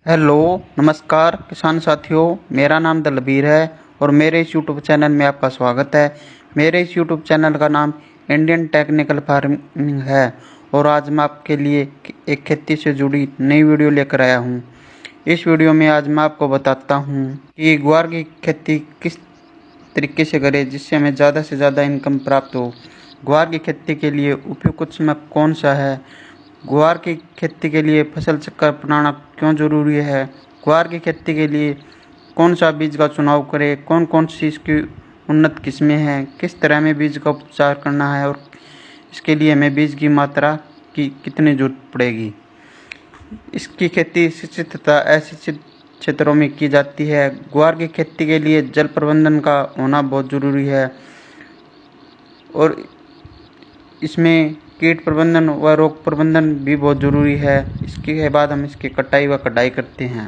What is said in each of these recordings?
Hello नमस्कार किसान साथियों, मेरा नाम दलबीर है और मेरे इस यूट्यूब चैनल में आपका स्वागत है। मेरे इस यूट्यूब चैनल का नाम इंडियन टेक्निकल फार्मिंग है और आज मैं आपके लिए एक खेती से जुड़ी नई वीडियो लेकर आया हूं। इस वीडियो में आज मैं आपको बताता हूं कि ग्वार की खेती किस तरीके से करें जिससे हमें ज़्यादा से ज़्यादा इनकम प्राप्त हो। ग्वार की खेती के लिए उपयुक्त समय कौन सा है, ग्वार की खेती के लिए फसल चक्र अपनाना क्यों ज़रूरी है, ग्वार की खेती के लिए कौन सा बीज का चुनाव करें, कौन कौन सी इसकी उन्नत किस्में हैं, किस तरह में बीज का उपचार करना है और इसके लिए हमें बीज की मात्रा की कितनी जरूरत पड़ेगी। इसकी खेती सिंचित तथा असिंचित क्षेत्रों में की जाती है। ग्वार की खेती के लिए जल प्रबंधन का होना बहुत ज़रूरी है और इसमें कीट प्रबंधन व रोग प्रबंधन भी बहुत ज़रूरी है। इसके बाद हम इसकी कटाई व कटाई करते हैं।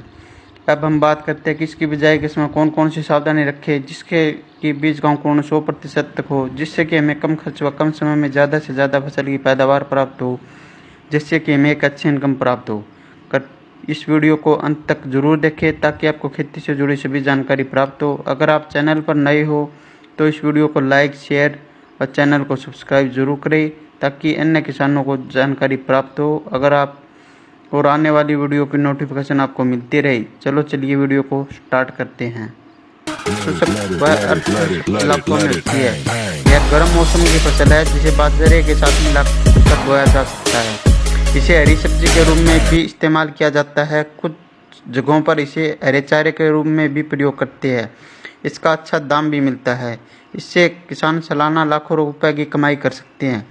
अब हम बात करते हैं कि इसकी बिजाई के समय कौन कौन सी सावधानी रखें जिसके कि बीज का अंकुरण 100% तक हो, जिससे कि हमें कम खर्च व कम समय में ज़्यादा से ज़्यादा फसल की पैदावार प्राप्त हो, जिससे कि हमें एक अच्छी इनकम प्राप्त हो। इस वीडियो को अंत तक जरूर देखें ताकि आपको खेती से जुड़ी सभी जानकारी प्राप्त हो। अगर आप चैनल पर नए हो तो इस वीडियो को लाइक, शेयर और चैनल को सब्सक्राइब जरूर करें ताकि अन्य किसानों को जानकारी प्राप्त हो अगर आप और आने वाली वीडियो की नोटिफिकेशन आपको मिलती रहे। चलिए वीडियो को स्टार्ट करते हैं। तो सब इलाकों में होती है। यह गर्म मौसम की फसल है जिसे बाजरे के साथ मिलाकर बोया जा सकता है। इसे हरी सब्जी के रूप में भी इस्तेमाल किया जाता है। कुछ जगहों पर इसे हरे चारे के रूप में भी प्रयोग करते हैं। इसका अच्छा दाम भी मिलता है। इससे किसान सालाना लाखों रुपए की कमाई कर सकते हैं।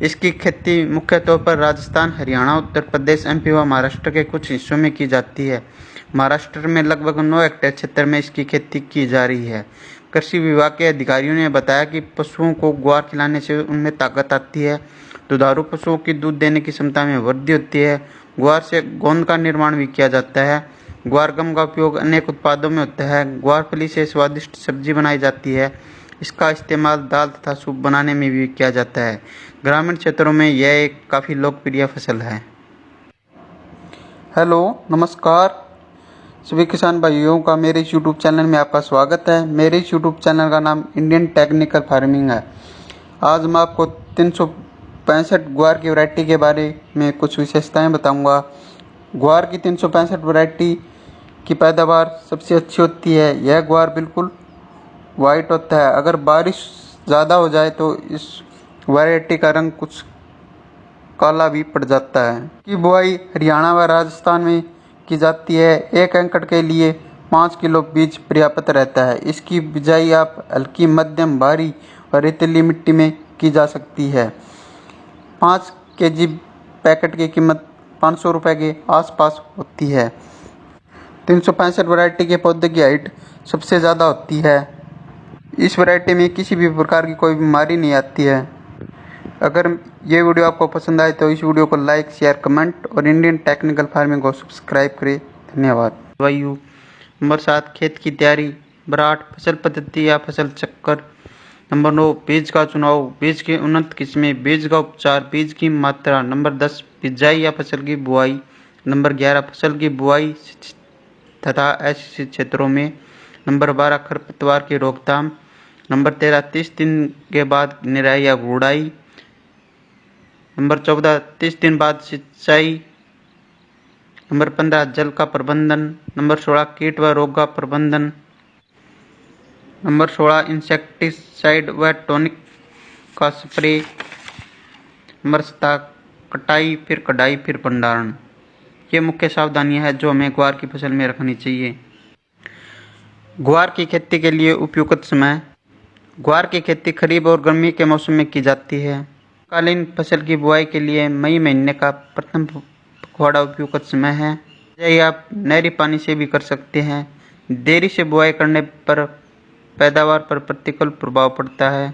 इसकी खेती मुख्य तौर पर राजस्थान, हरियाणा, उत्तर प्रदेश, एमपी व महाराष्ट्र के कुछ हिस्सों में की जाती है। महाराष्ट्र में लगभग 9 हेक्टेयर क्षेत्र में इसकी खेती की जा रही है। कृषि विभाग के अधिकारियों ने बताया कि पशुओं को ग्वार खिलाने से उनमें ताकत आती है, दुधारू पशुओं की दूध देने की क्षमता में वृद्धि होती है। ग्वार से गोंद का निर्माण भी किया जाता है। ग्वार गम का उपयोग अनेक उत्पादों में होता है। ग्वार फली से स्वादिष्ट सब्जी बनाई जाती है। इसका इस्तेमाल दाल तथा सूप बनाने में भी किया जाता है। ग्रामीण क्षेत्रों में यह एक काफ़ी लोकप्रिय फसल है। हेलो नमस्कार सभी किसान भाइयों का मेरे इस यूट्यूब चैनल में आपका स्वागत है। मेरे इस यूट्यूब चैनल का नाम इंडियन टेक्निकल फार्मिंग है। आज मैं आपको 365 ग्वार की वैरायटी के बारे में कुछ विशेषताएं बताऊंगा। ग्वार की 365 वैरायटी की पैदावार सबसे अच्छी होती है। यह ग्वार बिल्कुल वाइट होता है। अगर बारिश ज़्यादा हो जाए तो इस वैरायटी का रंग कुछ काला भी पड़ जाता है। की बुआई हरियाणा व राजस्थान में की जाती है। 1 एकड़ के लिए 5 किलो बीज पर्याप्त रहता है। इसकी बिजाई आप हल्की, मध्यम, भारी और रेतीली मिट्टी में की जा सकती है। 5 केजी पैकेट की कीमत 500 रुपये के आसपास होती है। 365 वैरायटी के पौधे की हाइट सबसे ज़्यादा होती है। इस वैरायटी में किसी भी प्रकार की कोई बीमारी नहीं आती है। अगर ये वीडियो आपको पसंद आए तो इस वीडियो को लाइक, शेयर, कमेंट और इंडियन टेक्निकल फार्मिंग को सब्सक्राइब करें। धन्यवाद। वायु नंबर 7 खेत की तैयारी। नंबर 8 फसल पद्धति या फसल चक्कर। नंबर 9 बीज का चुनाव, बीज की उन्नत किस्में, बीज का उपचार, बीज की मात्रा। नंबर 10 बिजाई या फसल की बुआई। नंबर 11 फसल की बुआई तथा असिंचित क्षेत्रों में। नंबर 12 खरपतवार की रोकथाम। नंबर 13 30 दिन के बाद निराई या गुड़ाई। नंबर 14 30 दिन बाद सिंचाई। नंबर 15 जल का प्रबंधन। नंबर 16 कीट व रोग का प्रबंधन। नंबर 16 इंसेक्टिसाइड व टॉनिक का स्प्रे। नंबर 17 कटाई, फिर कटाई, फिर भंडारण। ये मुख्य सावधानियां हैं जो हमें ग्वार की फसल में रखनी चाहिए। ग्वार की खेती के लिए उपयुक्त समय। ग्वार की खेती खरीफ और गर्मी के मौसम में की जाती है। कालीन फसल की बुआई के लिए मई महीने का प्रथम पखवाड़ा उपयुक्त समय है। यह आप नहरी पानी से भी कर सकते हैं। देरी से बुआई करने पर पैदावार पर प्रतिकूल प्रभाव पड़ता है।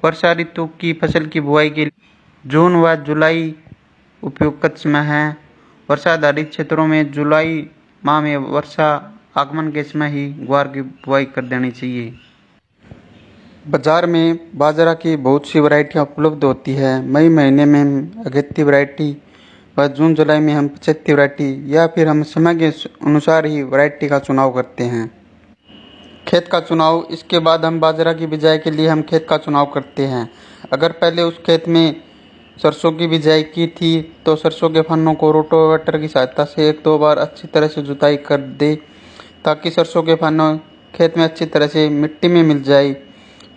वर्षा ऋतु की फसल की बुआई के लिए जून व जुलाई उपयुक्त समय है। वर्षा आधारित क्षेत्रों में जुलाई माह में वर्षा आगमन के समय ही ग्वार की बुआई कर देनी चाहिए। बाजार में बाजरा की बहुत सी वैरायटियाँ उपलब्ध होती है। मई महीने में अगेती वैरायटी व जून जुलाई में हम 75 वैरायटी या फिर हम समय के अनुसार ही वैरायटी का चुनाव करते हैं। खेत का चुनाव, इसके बाद हम बाजरा की बिजाई के लिए हम खेत का चुनाव करते हैं। अगर पहले उस खेत में सरसों की बिजाई की थी तो सरसों के फन्नों को रोटावेटर की सहायता से 1-2 बार अच्छी तरह से जुताई कर दे ताकि सरसों के फन्नों खेत में अच्छी तरह से मिट्टी में मिल जाए।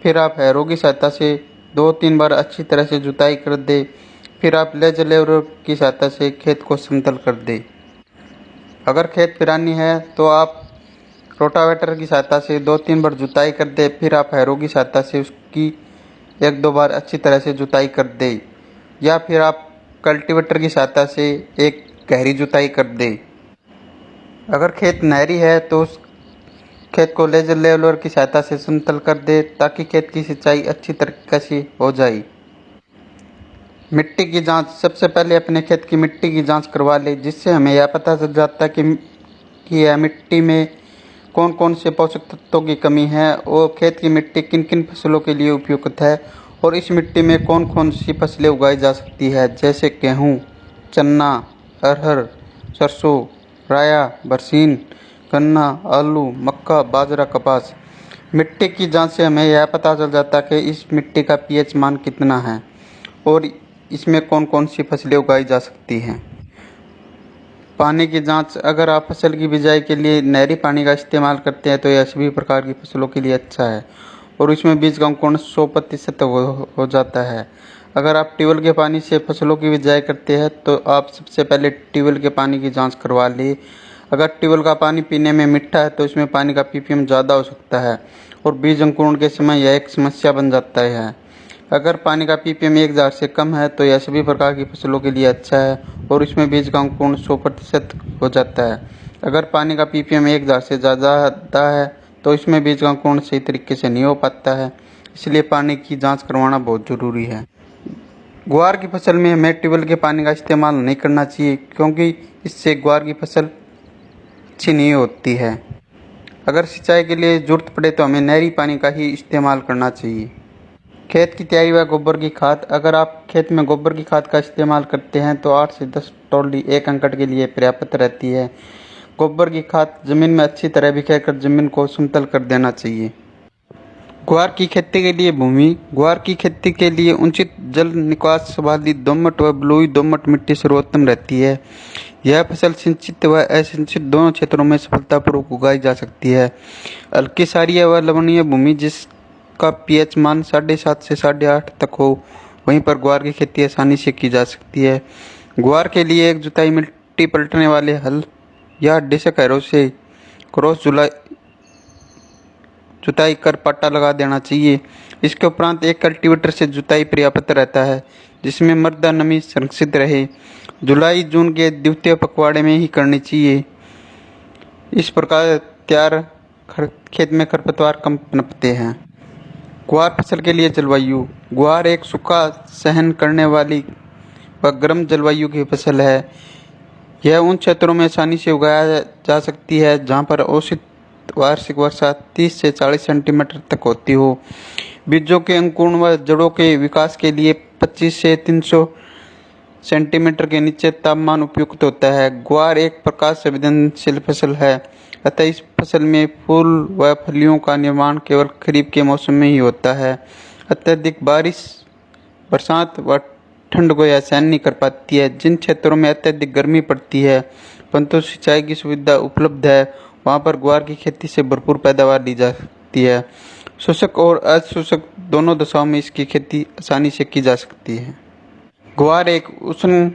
फिर आप हैरों की सहायता से 2-3 बार अच्छी तरह से जुताई कर दे। फिर आप लेज लेवलर की सहायता से खेत को समतल कर दे। अगर खेत पिरानी है तो आप रोटावेटर की सहायता से 2-3 बार जुताई कर दे। फिर आप हैरों की सहायता से उसकी 1-2 बार अच्छी तरह से जुताई कर दे या फिर आप कल्टीवेटर की सहायता से एक गहरी जुताई कर दे। अगर खेत नहरी है तो उस खेत को लेजर लेवलर की सहायता से समतल कर दे ताकि खेत की सिंचाई अच्छी तरीके से हो जाए। मिट्टी की जांच, सबसे पहले अपने खेत की मिट्टी की जांच करवा ले, जिससे हमें यह पता चल जाता है कि यह मिट्टी में कौन कौन से पोषक तत्वों की कमी है और खेत की मिट्टी किन किन फसलों के लिए उपयुक्त है और इस मिट्टी में कौन कौन सी फसलें उगाई जा सकती है, जैसे गेहूँ, चना, अरहर, सरसों, राया, बरसीन, गन्ना, आलू, मक्का, बाजरा, कपास। मिट्टी की जांच से हमें यह पता चल जाता है कि इस मिट्टी का पीएच मान कितना है और इसमें कौन कौन सी फसलें उगाई जा सकती हैं। पानी की जांच, अगर आप फसल की बिजाई के लिए नहरी पानी का इस्तेमाल करते हैं तो यह सभी प्रकार की फसलों के लिए अच्छा है और इसमें बीज का अंकुरण 100% हो जाता है। अगर आप ट्यूबवेल के पानी से फसलों की बिजाई करते हैं तो आप सबसे पहले ट्यूबवेल के पानी की जांच करवा लें। अगर ट्यूबवेल का पानी पीने में मीठा है तो इसमें पानी का पीपीएम ज़्यादा हो सकता है और बीज अंकुरण के समय यह एक समस्या बन जाता है। अगर पानी का पीपीएम 1000 से कम है तो यह सभी प्रकार की फसलों के लिए अच्छा है और इसमें बीज का अंकुरण 100% हो जाता है। अगर पानी का पीपीएम 1000 से ज़्यादा है तो इसमें बीज का अंकुरण सही तरीके से नहीं हो पाता है, इसलिए पानी की जांच करवाना बहुत ज़रूरी है। ग्वार की फसल में हमें ट्यूबवेल के पानी का इस्तेमाल नहीं करना चाहिए क्योंकि इससे ग्वार की फसल अच्छी नहीं होती है। अगर सिंचाई के लिए ज़रूरत पड़े तो हमें नहरी पानी का ही इस्तेमाल करना चाहिए। खेत की तैयारी व गोबर की खाद, अगर आप खेत में गोबर की खाद का इस्तेमाल करते हैं तो 8 से 10 टोली 1 एकड़ के लिए पर्याप्त रहती है। गोबर की खाद जमीन में अच्छी तरह बिखेर कर जमीन को समतल कर देना चाहिए। ग्वार की खेती के लिए भूमि, ग्वार की खेती के लिए उचित जल निकास वाली दोमट व बलुई दोमट मिट्टी सर्वोत्तम रहती है। यह फसल सिंचित व असिंचित दोनों क्षेत्रों में सफलतापूर्वक उगाई जा सकती है। हल्की सारीय व लवणीय भूमि जिसका पीएच मान 7.5 से 8.5 तक हो, वहीं पर ग्वार की खेती आसानी से की जा सकती है। ग्वार के लिए एक जुताई मिट्टी पलटने वाले हल या डिस्क हैरो से क्रॉस जुताई कर पट्टा लगा देना चाहिए। इसके उपरांत एक कल्टीवेटर से जुताई पर्याप्त रहता है जिसमें मृदा नमी संरक्षित रहे। जुलाई जून के द्वितीय पखवाड़े में ही करनी चाहिए। इस प्रकार तैयार खेत में खरपतवार कम पनपते हैं। ग्वार फसल के लिए जलवायु, ग्वार एक सूखा सहन करने वाली व गर्म जलवायु की फसल है। यह उन क्षेत्रों में आसानी से उगाया जा सकती है जहाँ पर औसत वार्षिक वर्षा 30 से 40 सेंटीमीटर तक होती हो। बीजों के अंकुरण व जड़ों के विकास के लिए 25 से 300 सेंटीमीटर के नीचे तापमान उपयुक्त होता है। ग्वार एक प्रकाश संवेदनशील फसल है, अतः इस फसल में फूल व फलियों का निर्माण केवल खरीफ के मौसम में ही होता है। अत्यधिक बारिश, बरसात व ठंड को यह सहन नहीं कर पाती है। जिन क्षेत्रों में अत्यधिक गर्मी पड़ती है परंतु सिंचाई की सुविधा उपलब्ध है, वहाँ पर ग्वार की खेती से भरपूर पैदावार ली जा सकती है। शुष्क और अशुष्क दोनों दशाओं में इसकी खेती आसानी से की जा सकती है। ग्वार एक उष्ण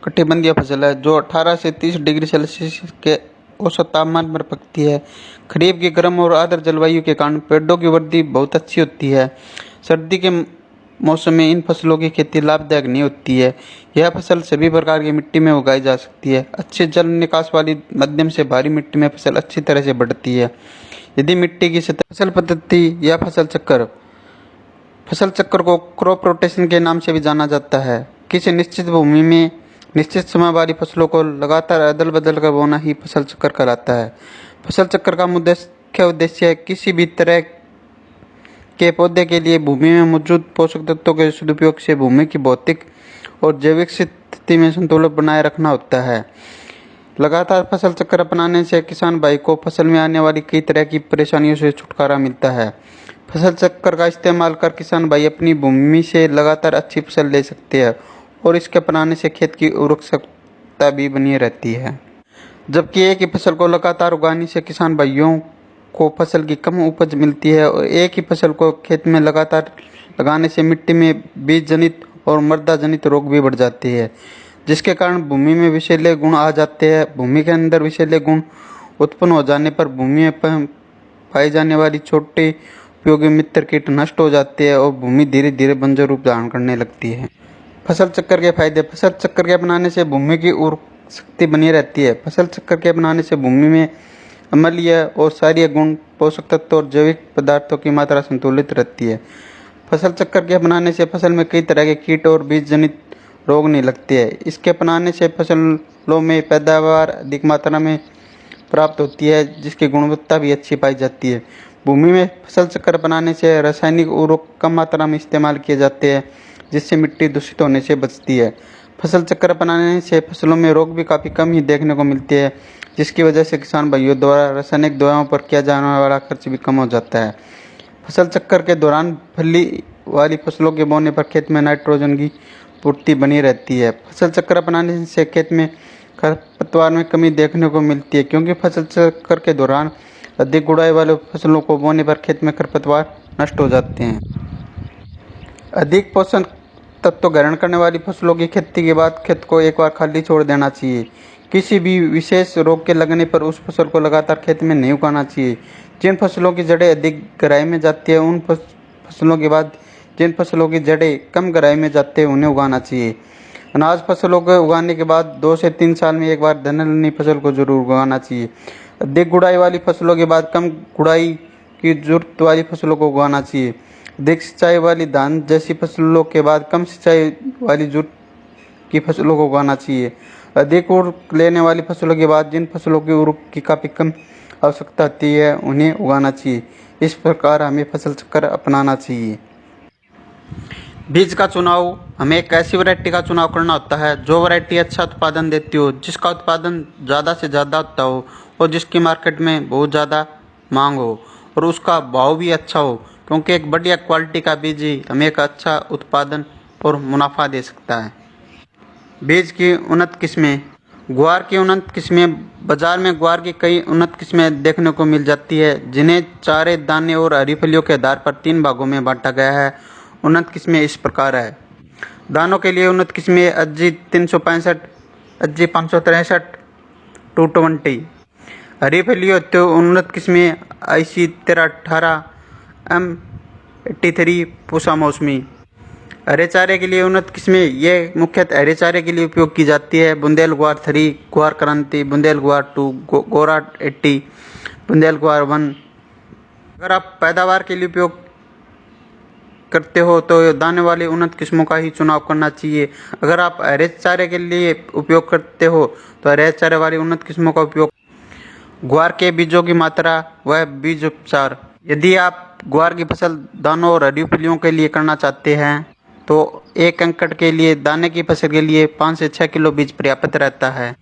कटिबंधीय फसल है जो 18 से 30 डिग्री सेल्सियस के औसत तापमान पर पकती है। खरीफ की गर्म और आर्द्र जलवायु के कारण पेड़ों की वृद्धि बहुत अच्छी होती है। सर्दी के मौसम में इन फसलों की खेती लाभदायक नहीं होती है। यह फसल सभी प्रकार की मिट्टी में उगाई जा सकती है। अच्छे जल निकास वाली मध्यम से भारी मिट्टी में फसल अच्छी तरह से बढ़ती है। यदि मिट्टी की सतह फसल पद्धति या फसल चक्कर को क्रॉप रोटेशन के नाम से भी जाना जाता है। किसी निश्चित भूमि में निश्चित समय वाली फसलों को लगातार अदल बदल कर बोना ही फसल चक्कर कहलाता है। फसल चक्र का मुख्य उद्देश्य किसी भी तरह के पौधे के लिए भूमि में मौजूद पोषक तत्वों के सदुपयोग से भूमि की भौतिक और जैविक धरती में संतुलन बनाए रखना होता है। लगातार फसल चक्र अपनाने से किसान भाई को फसल में आने वाली कई तरह की परेशानियों से छुटकारा मिलता है। फसल चक्र का इस्तेमाल कर किसान भाई अपनी भूमि से लगातार अच्छी फसल ले सकते हैं और इसके अपनाने से खेत की उर्वरकता भी बनी रहती है। जबकि एक ही फसल को लगातार उगाने से किसान भाइयों को फसल की कम उपज मिलती है और एक ही फसल को खेत में लगातार लगाने से मिट्टी में बीज जनित और मृदा जनित रोग भी बढ़ जाते हैं, जिसके कारण भूमि में विषैले गुण आ जाते हैं। भूमि के अंदर विषैले गुण उत्पन्न हो जाने पर भूमि में पाई जाने वाली छोटे उपयोगी मित्र कीट नष्ट हो जाते हैं और भूमि धीरे धीरे बंजर रूप धारण करने लगती है। फसल चक्र के फायदे। फसल चक्र के अपनाने से भूमि की उर्वरक शक्ति बनी रहती है। फसल चक्र के अपनाने से भूमि में अम्लीय और क्षारीय गुण, पोषक तत्व और जैविक पदार्थों की मात्रा संतुलित रहती है। फसल चक्र के अपनाने से फसल में कई तरह के कीट और बीज जनित रोग नहीं लगते हैं। इसके अपनाने से फसलों में पैदावार अधिक मात्रा में प्राप्त होती है, जिसकी गुणवत्ता भी अच्छी पाई जाती है। भूमि में फसल चक्र अपनाने से रासायनिक उर्वरक कम मात्रा में इस्तेमाल किए जाते हैं, जिससे मिट्टी दूषित होने से बचती है। फसल चक्र अपनाने से फसलों में रोग भी काफ़ी कम ही देखने को मिलते हैं, जिसकी वजह से किसान भाइयों द्वारा रासायनिक दवाओं पर किया जाने वाला खर्च भी कम हो जाता है। फसल चक्र के दौरान फली वाली फसलों के बोने पर खेत में नाइट्रोजन की पूर्ति बनी रहती है। फसल चक्र अपनाने से खेत में खरपतवार में कमी देखने को मिलती है, क्योंकि फसल चक्र के दौरान अधिक गुड़ाई वाले फसलों को बोने पर खेत में खरपतवार नष्ट हो जाते हैं। अधिक पोषण तत्व ग्रहण करने वाली फसलों की खेती के बाद खेत को एक बार खाली छोड़ देना चाहिए। किसी भी विशेष रोग के लगने पर उस फसल को लगातार खेत में नहीं उगाना चाहिए। जिन फसलों की जड़ें अधिक गहराई में जाती है, उन फसलों के बाद जिन फसलों की जड़ें कम गहराई में जाती है, उन्हें उगाना चाहिए। अनाज फसलों को उगाने के बाद 2 से 3 साल में एक बार धनलनी फसल को जरूर उगाना चाहिए। अधिक गुड़ाई वाली फसलों के बाद कम गुड़ाई की जरूरत वाली फसलों को उगाना चाहिए। अधिक सिंचाई वाली धान जैसी फसलों के बाद कम सिंचाई वाली जरूरत की फसलों को उगाना चाहिए। अधिक उर्वरक लेने वाली फसलों के बाद जिन फसलों की उर्वरक की काफ़ी कम आवश्यकता होती है, उन्हें उगाना चाहिए। इस प्रकार हमें फसल चक्र अपनाना चाहिए। बीज का चुनाव। हमें एक ऐसी वैरायटी का चुनाव करना होता है जो वैरायटी अच्छा उत्पादन देती हो, जिसका उत्पादन ज़्यादा से ज़्यादा होता हो और जिसकी मार्केट में बहुत ज़्यादा मांग हो और उसका भाव भी अच्छा हो, क्योंकि एक बढ़िया क्वालिटी का बीज ही हमें एक अच्छा उत्पादन और मुनाफा दे सकता है। बीज की उन्नत किस्में। ग्वार की उन्नत किस्में। बाजार में ग्वार की कई उन्नत किस्में देखने को मिल जाती है, जिन्हें चारे, दाने और हरी फलियों के आधार पर 3 भागों में बांटा गया है। उन्नत किस्में इस प्रकार है। दानों के लिए उन्नत किस्में अज्जी 365, अज्जी 563, 220। हरी फलियों हेतु उन्नत किस्में IC 1318, M83, पूसा मौसमी। हरे चारे के लिए उन्नत किस्में ये मुख्यतः हरे चारे के लिए उपयोग की जाती है। बुंदेल ग्वार 3, ग्वार क्रांति, बुंदेल ग्वार 2, गोरा 80, बुंदेल ग्वार 1। अगर आप पैदावार के लिए उपयोग करते हो तो दाने वाली उन्नत किस्मों का ही चुनाव करना चाहिए। अगर आप हरे चारे के लिए उपयोग करते हो तो हरे चारे वाली उन्नत किस्मों का उपयोग। ग्वार के बीजों की मात्रा व बीज उपचार। यदि आप ग्वार की फसल दानों और हरी फलियों के लिए करना चाहते हैं तो 1 एकड़ के लिए दाने की फसल के लिए 5 से 6 किलो बीज पर्याप्त रहता है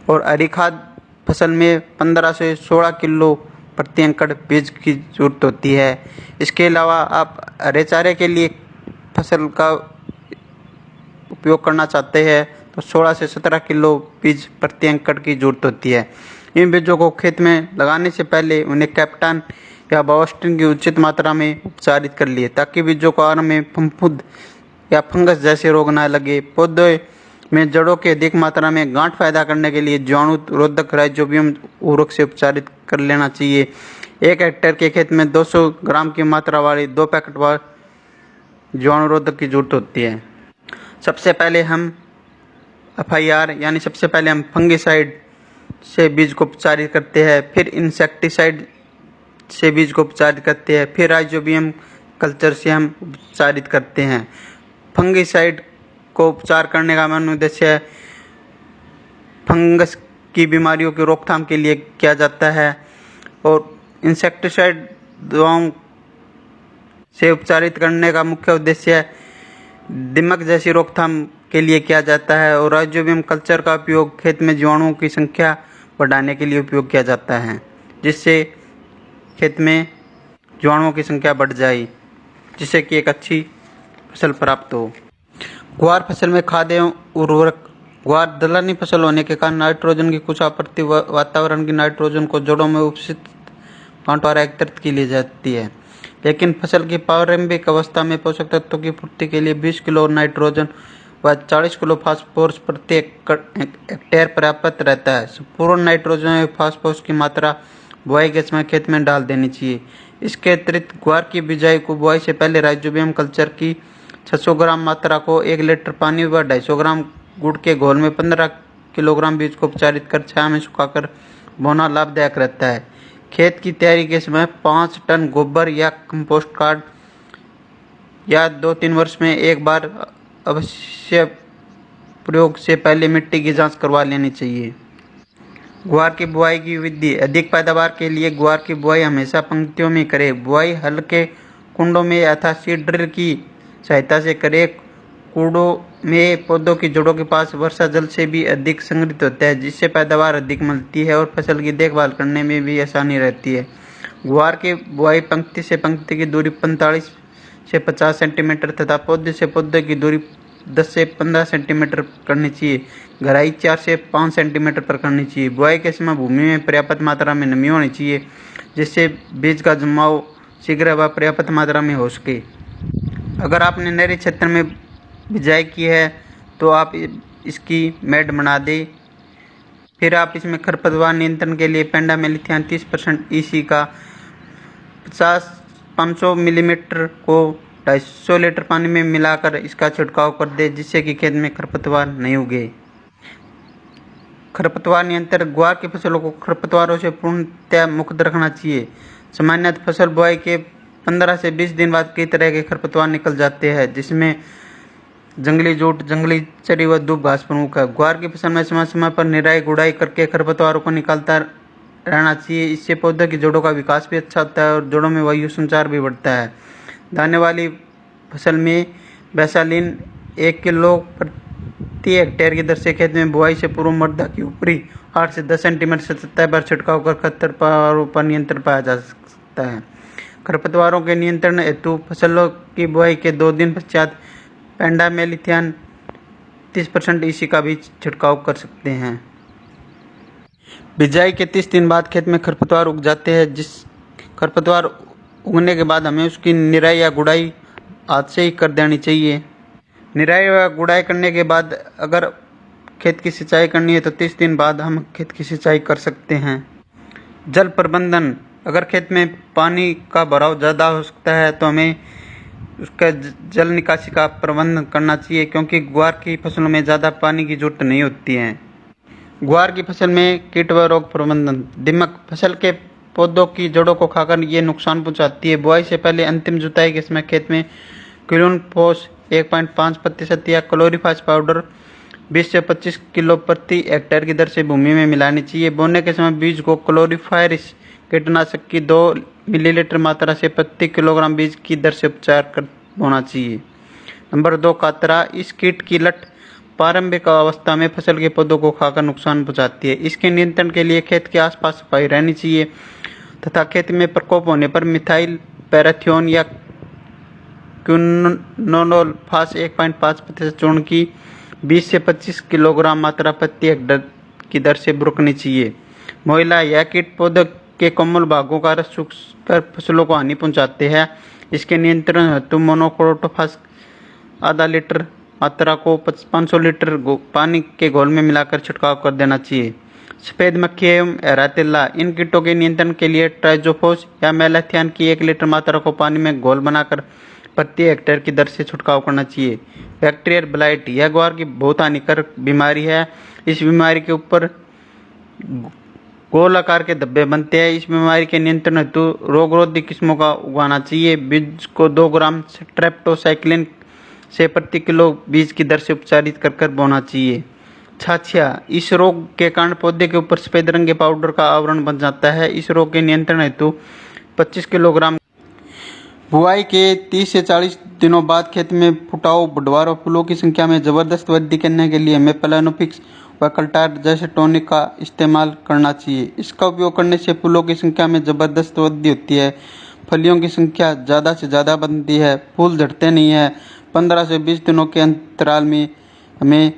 और हरी खाद फसल में 15 से 16 किलो प्रति एकड़ बीज की जरूरत होती है। इसके अलावा आप हरे चारे के लिए फसल का उपयोग करना चाहते हैं तो 16 से 17 किलो बीज प्रति एकड़ की जरूरत होती है। इन बीजों को खेत में लगाने से पहले उन्हें कैप्टन या बायोस्टिन की उचित मात्रा में उपचारित कर लिए, ताकि बीजों को आरंभ में फफूंद या फंगस जैसे रोग न लगे। पौधे में जड़ों के अधिक मात्रा में गांठ पैदा करने के लिए जीवाणु रोधक राइजोबियम उर्वरक से उपचारित कर लेना चाहिए। 1 हेक्टेयर के खेत में 200 ग्राम की मात्रा वाली 2 पैकेट वाले जीवाणु रोधक की जरूरत होती है। सबसे पहले हम FIR यानी सबसे पहले हम फंगिसाइड से बीज को उपचारित करते हैं, फिर इंसेक्टिसाइड से बीज को उपचारित करते हैं, फिर राइजोबियम कल्चर से हम उपचारित करते हैं। फंगिसाइड को उपचार करने का मुख्य उद्देश्य फंगस की बीमारियों की रोकथाम के लिए किया जाता है और इंसेक्टिसाइड दवाओं से उपचारित करने का मुख्य उद्देश्य दीमक जैसी रोकथाम के लिए किया जाता है और राइजोबियम कल्चर का उपयोग खेत में जीवाणुओं की संख्या बढ़ाने के लिए उपयोग किया जाता है, जिससे खेत में जीवाणुओं की संख्या बढ़ जाए, जिससे कि एक अच्छी फसल प्राप्त हो। ग्वार फसल में खाद एवं उर्वरक। ग्वार दलहनी फसल होने के कारण नाइट्रोजन की कुछ आपूर्ति वातावरण की नाइट्रोजन को जड़ों में उपस्थित गांठ द्वारा एकत्रित की ली जाती है, लेकिन फसल की प्रारंभिक अवस्था में पोषक तत्वों की पूर्ति के लिए 20 किलो नाइट्रोजन व 40 किलो फास्फोरस प्रति हेक्टेयर पर्याप्त रहता है। संपूर्ण नाइट्रोजन व फास्फोरस की मात्रा बुआई के समय खेत में डाल देनी चाहिए। इसके अतिरिक्त ग्वार की बिजाई को बुआई से पहले राइजोबियम कल्चर की 600 ग्राम मात्रा को 1 लीटर पानी व 250 ग्राम गुड़ के घोल में 15 किलोग्राम बीज को उपचारित कर छाया में सुखाकर बोना लाभदायक रहता है। खेत की तैयारी के समय 5 टन गोबर या कंपोस्ट खाद या 2-3 वर्ष में एक बार अवश्य प्रयोग से पहले मिट्टी की जांच करवा लेनी चाहिए। ग्वार की बुआई की विधि। अधिक पैदावार के लिए ग्वार की बुआई हमेशा पंक्तियों में करें। बुआई हल्के कुंडों में अथवा सीड ड्रिल की सहायता से करें। कुंडों में पौधों की जड़ों के पास वर्षा जल से भी अधिक संग्रहित होता है, जिससे पैदावार अधिक मिलती है और फसल की देखभाल करने में भी आसानी रहती है। ग्वार की बुआई पंक्ति से पंक्ति की दूरी 45 से 50 सेंटीमीटर तथा पौधे से पौधे की दूरी 10 से 15 सेंटीमीटर करनी चाहिए। गहराई 4 से 5 सेंटीमीटर पर करनी चाहिए। बुआई के समय भूमि में पर्याप्त मात्रा में नमी होनी चाहिए, जिससे बीज का जमाव शीघ्र व पर्याप्त मात्रा में हो सके। अगर आपने नहरी क्षेत्र में बिजाई की है तो आप इसकी मेड बना दें। फिर आप इसमें खरपतवार नियंत्रण के लिए पेंडामेलिथियान 30% EC का 500 मिलीमीटर को 250 लीटर पानी में मिलाकर इसका छिड़काव कर दे, जिससे कि खेत में खरपतवार नहीं उगे। खरपतवार नियंत्रण। ग्वार की फसलों को खरपतवारों से पूर्णतः मुक्त रखना चाहिए। सामान्यतः फसल बुआई के 15 से 20 दिन बाद कई तरह के खरपतवार निकल जाते हैं, जिसमें जंगली जूट, जंगली चरी व दूब घास प्रमुख है। ग्वार की फसल में समय समय पर निराई गुड़ाई करके खरपतवारों को निकालता रहना चाहिए। इससे पौधे की जड़ों का विकास भी अच्छा होता है और जड़ों में वायु संचार भी बढ़ता है। दाने वाली फसल में बैसालीन 1 किलो प्रति हेक्टेयर की दर से खेत में बुआई से पूर्व मृदा की ऊपरी 8 से 10 सेंटीमीटर सतह पर छिड़काव कर खरपतवारों पर नियंत्रण पाया जा सकता है। खरपतवारों के नियंत्रण हेतु फसलों की बुआई के 2 दिन पश्चात पेंडामेलिथियान 30% EC का भी छिड़काव कर सकते हैं। बिजाई के 30 दिन बाद खेत में खरपतवार उग जाते हैं। जिस खरपतवार उगने के बाद हमें उसकी निराई या गुड़ाई हाथ से ही कर देनी चाहिए। निराई या गुड़ाई करने के बाद अगर खेत की सिंचाई करनी है तो 30 दिन बाद हम खेत की सिंचाई कर सकते हैं। जल प्रबंधन। अगर खेत में पानी का भराव ज़्यादा हो सकता है तो हमें उसका जल निकासी का प्रबंध करना चाहिए, क्योंकि ग्वार की फसलों में ज़्यादा पानी की जरूरत नहीं होती है। ग्वार की फसल में कीट व रोग प्रबंधन। दीमक। फसल के पौधों की जड़ों को खाकर ये नुकसान पहुंचाती है। बुआई से पहले अंतिम जुताई के समय खेत में क्लोरोफोस 1.5% या क्लोरीफास पाउडर 20 से 25 किलो प्रति हेक्टेयर की दर से भूमि में मिलानी चाहिए। बोने के समय बीज को क्लोरीफायरिस कीटनाशक की 2 मिलीलीटर मात्रा से प्रति किलोग्राम बीज की दर से उपचार कर बोना चाहिए। नंबर 2, कातरा। इस कीट की लट प्रारंभिक अवस्था में फसल के पौधों को खाकर नुकसान पहुंचाती है। इसके नियंत्रण के लिए खेत के आसपास सफाई रहनी चाहिए तथा खेत में प्रकोप होने पर मिथाइल पैराथियोन या क्विनोलोफास 1.5% चूर्ण की 20 से 25 किलोग्राम मात्रा प्रति हेक्टेयर की दर से बुरकनी चाहिए। मोइला। यह कीट पौधे के कोमल भागों का रस चूसकर फसलों को हानि पहुंचाते हैं। इसके नियंत्रण हेतु मोनोक्रोटोफास आधा लीटर मात्रा को 500 लीटर पानी के घोल में मिलाकर छिड़काव कर देना चाहिए। सफ़ेद मक्खी एवं हरा तिल्ला। इन कीटों के नियंत्रण के लिए ट्राइजोफोस या मेलाथियान की 1 लीटर मात्रा को पानी में घोल बनाकर प्रति हेक्टेयर की दर से छिड़काव करना चाहिए। Bacterial blight. यह ग्वार की बहुत हानिकारक बीमारी है। इस बीमारी के ऊपर गोल आकार के धब्बे बनते हैं। इस बीमारी के नियंत्रण हेतु रोगरोधी किस्मों का उगाना चाहिए। बीज को 2 ग्राम स्ट्रेप्टोसाइक्लिन से प्रति किलो बीज की दर से उपचारित कर बोना चाहिए। छाछिया। इस रोग के कारण पौधे के ऊपर सफेद रंग के पाउडर का आवरण बन जाता है। इस रोग के नियंत्रण हेतु 25 किलोग्राम बुआई के 30 से 40 दिनों बाद खेत में फुटाव, बुढ़वार और फूलों की संख्या में जबरदस्त वृद्धि करने के लिए मेप्लानोफिक्स व कल्टार जैसे टॉनिक का इस्तेमाल करना चाहिए। इसका उपयोग करने से फूलों की संख्या में जबरदस्त वृद्धि होती है, फलियों की संख्या ज़्यादा से ज़्यादा बनती है, फूल झड़ते नहीं है। 15 से 20 दिनों के अंतराल में हमें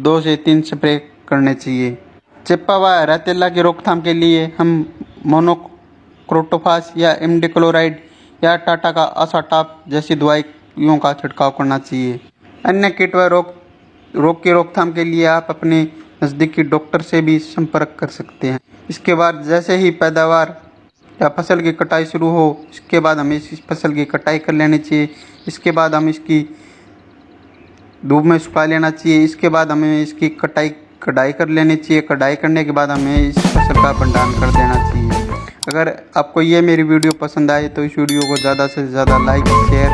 2 से 3 स्प्रे करने चाहिए। चिप्पा व हरा तेला की रोकथाम के लिए हम मोनोक्रोटोफास या इमिडाक्लोप्रिड या टाटा का असाटाप जैसी दवाइयों का छिड़काव करना चाहिए। अन्य कीट व रोग की रोकथाम के लिए आप अपने नज़दीकी डॉक्टर से भी संपर्क कर सकते हैं। इसके बाद जैसे ही पैदावार या फसल की कटाई शुरू हो, इसके बाद हमें इस फसल की कटाई कर लेनी चाहिए। इसके बाद हम इसकी धूप में सुखा लेना चाहिए। इसके बाद हमें इसकी कटाई कर लेनी चाहिए। कटाई करने के बाद हमें इस फसल का भंडारण कर देना चाहिए। अगर आपको ये मेरी वीडियो पसंद आए तो इस वीडियो को ज़्यादा से ज़्यादा लाइक, शेयर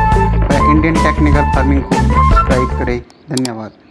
व इंडियन टेक्निकल फार्मिंग को सब्सक्राइब करें। धन्यवाद।